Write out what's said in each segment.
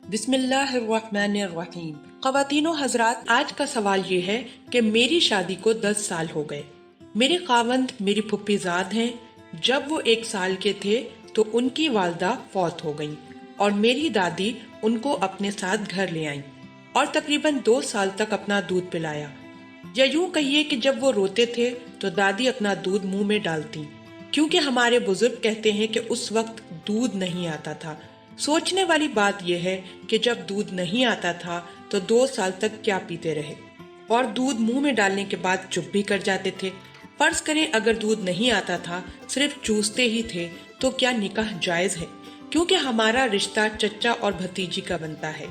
بسم اللہ الرحمن الرحیم۔ خواتین و حضرات، آج کا سوال یہ ہے کہ میری شادی کو 10 سال ہو گئے۔ میرے خاوند میری پھپھی زاد ہیں۔ جب وہ 1 سال کے تھے تو ان کی والدہ فوت ہو گئیں اور میری دادی ان کو اپنے ساتھ گھر لے آئیں اور تقریباً 2 سال تک اپنا دودھ پلایا، یا یوں کہیے کہ جب وہ روتے تھے تو دادی اپنا دودھ منہ میں ڈالتی، کیونکہ ہمارے بزرگ کہتے ہیں کہ اس وقت دودھ نہیں آتا تھا۔ سوچنے والی بات یہ ہے کہ جب دودھ نہیں آتا تھا تو 2 سال تک کیا پیتے رہے، اور دودھ منہ میں ڈالنے کے بعد چپ بھی کر جاتے تھے۔ فرض کریں اگر دودھ نہیں آتا تھا، صرف چوستے ہی تھے، تو کیا نکاح جائز ہے؟ کیونکہ ہمارا رشتہ چچا اور بھتیجی کا بنتا ہے۔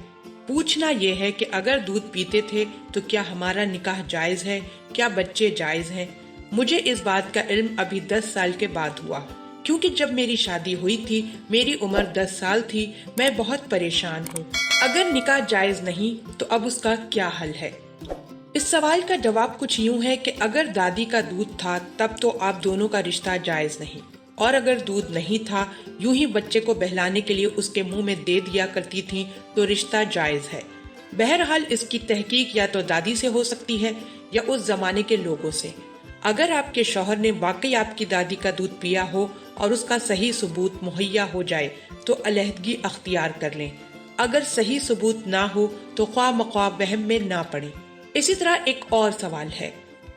پوچھنا یہ ہے کہ اگر دودھ پیتے تھے تو کیا ہمارا نکاح جائز ہے؟ کیا بچے جائز ہیں؟ مجھے اس بات کا علم ابھی 10 سال کے بعد ہوا، کیونکہ جب میری شادی ہوئی تھی میری عمر 10 سال تھی۔ میں بہت پریشان ہوں۔ اگر نکاح جائز نہیں تو اب اس کا کیا حل ہے؟ اس سوال کا جواب کچھ یوں ہے کہ اگر دادی کا دودھ تھا تب تو آپ دونوں کا رشتہ جائز نہیں، اور اگر دودھ نہیں تھا، یوں ہی بچے کو بہلانے کے لیے اس کے منہ میں دے دیا کرتی تھیں، تو رشتہ جائز ہے۔ بہرحال اس کی تحقیق یا تو دادی سے ہو سکتی ہے یا اس زمانے کے لوگوں سے۔ اگر آپ کے شوہر نے واقعی آپ کی دادی کا دودھ پیا ہو اور اس کا صحیح ثبوت مہیا ہو جائے تو علیحدگی اختیار کر لیں۔ اگر صحیح ثبوت نہ ہو تو خواہ مخواہ وہم میں نہ پڑیں۔ اسی طرح ایک اور سوال ہے،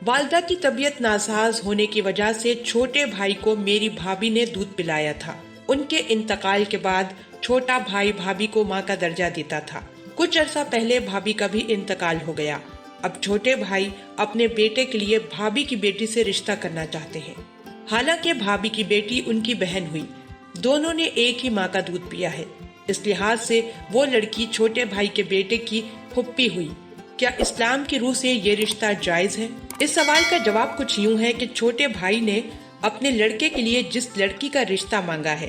والدہ کی طبیعت ناساز ہونے کی وجہ سے چھوٹے بھائی کو میری بھابھی نے دودھ پلایا تھا۔ ان کے انتقال کے بعد چھوٹا بھائی بھابھی کو ماں کا درجہ دیتا تھا۔ کچھ عرصہ پہلے بھابھی کا بھی انتقال ہو گیا۔ اب چھوٹے بھائی اپنے بیٹے کے لیے بھابھی کی بیٹی سے رشتہ کرنا چاہتے ہیں، حالانکہ بھابھی کی بیٹی ان کی بہن ہوئی، دونوں نے ایک ہی ماں کا دودھ پیا ہے۔ اس لحاظ سے وہ لڑکی چھوٹے بھائی کے بیٹے کی پھپھی ہوئی۔ کیا اسلام کی روح سے یہ رشتہ جائز ہے؟ اس سوال کا جواب کچھ یوں ہے کہ چھوٹے بھائی نے اپنے لڑکے کے لیے جس لڑکی کا رشتہ مانگا ہے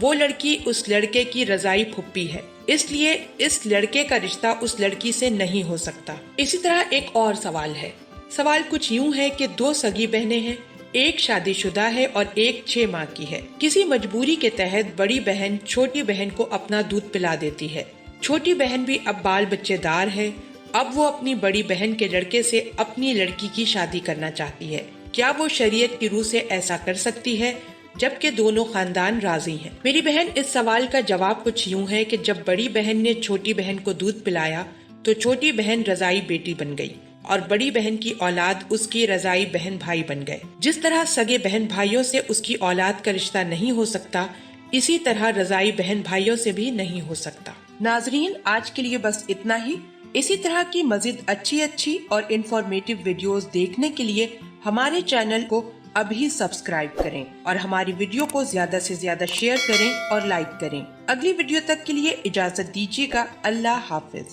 وہ لڑکی اس لڑکے کی رضائی پھپھی ہے، اس لیے اس لڑکے کا رشتہ اس لڑکی سے نہیں ہو سکتا۔ اسی طرح ایک اور سوال ہے، سوال کچھ یوں ہے کہ 2 سگی بہنیں ہیں، ایک شادی شدہ ہے اور ایک 6 ماہ کی ہے۔ کسی مجبوری کے تحت بڑی بہن چھوٹی بہن کو اپنا دودھ پلا دیتی ہے۔ چھوٹی بہن بھی اب بال بچے دار ہے، اب وہ اپنی بڑی بہن کے لڑکے سے اپنی لڑکی کی شادی کرنا چاہتی ہے۔ کیا وہ شریعت کی روح سے ایسا کر سکتی ہے جبکہ دونوں خاندان راضی ہیں؟ میری بہن، اس سوال کا جواب کچھ یوں ہے کہ جب بڑی بہن نے چھوٹی بہن کو دودھ پلایا تو چھوٹی بہن رضائی بیٹی بن گئی اور بڑی بہن کی اولاد اس کی رضائی بہن بھائی بن گئے۔ جس طرح سگے بہن بھائیوں سے اس کی اولاد کا رشتہ نہیں ہو سکتا، اسی طرح رضائی بہن بھائیوں سے بھی نہیں ہو سکتا۔ ناظرین، آج کے لیے بس اتنا ہی۔ اسی طرح کی مزید اچھی اور انفارمیٹو ویڈیوز دیکھنے کے لیے ہمارے چینل کو ابھی سبسکرائب کریں اور ہماری ویڈیو کو زیادہ سے زیادہ شیئر کریں اور لائک کریں۔ اگلی ویڈیو تک کے لیے اجازت دیجیے گا۔ اللہ حافظ۔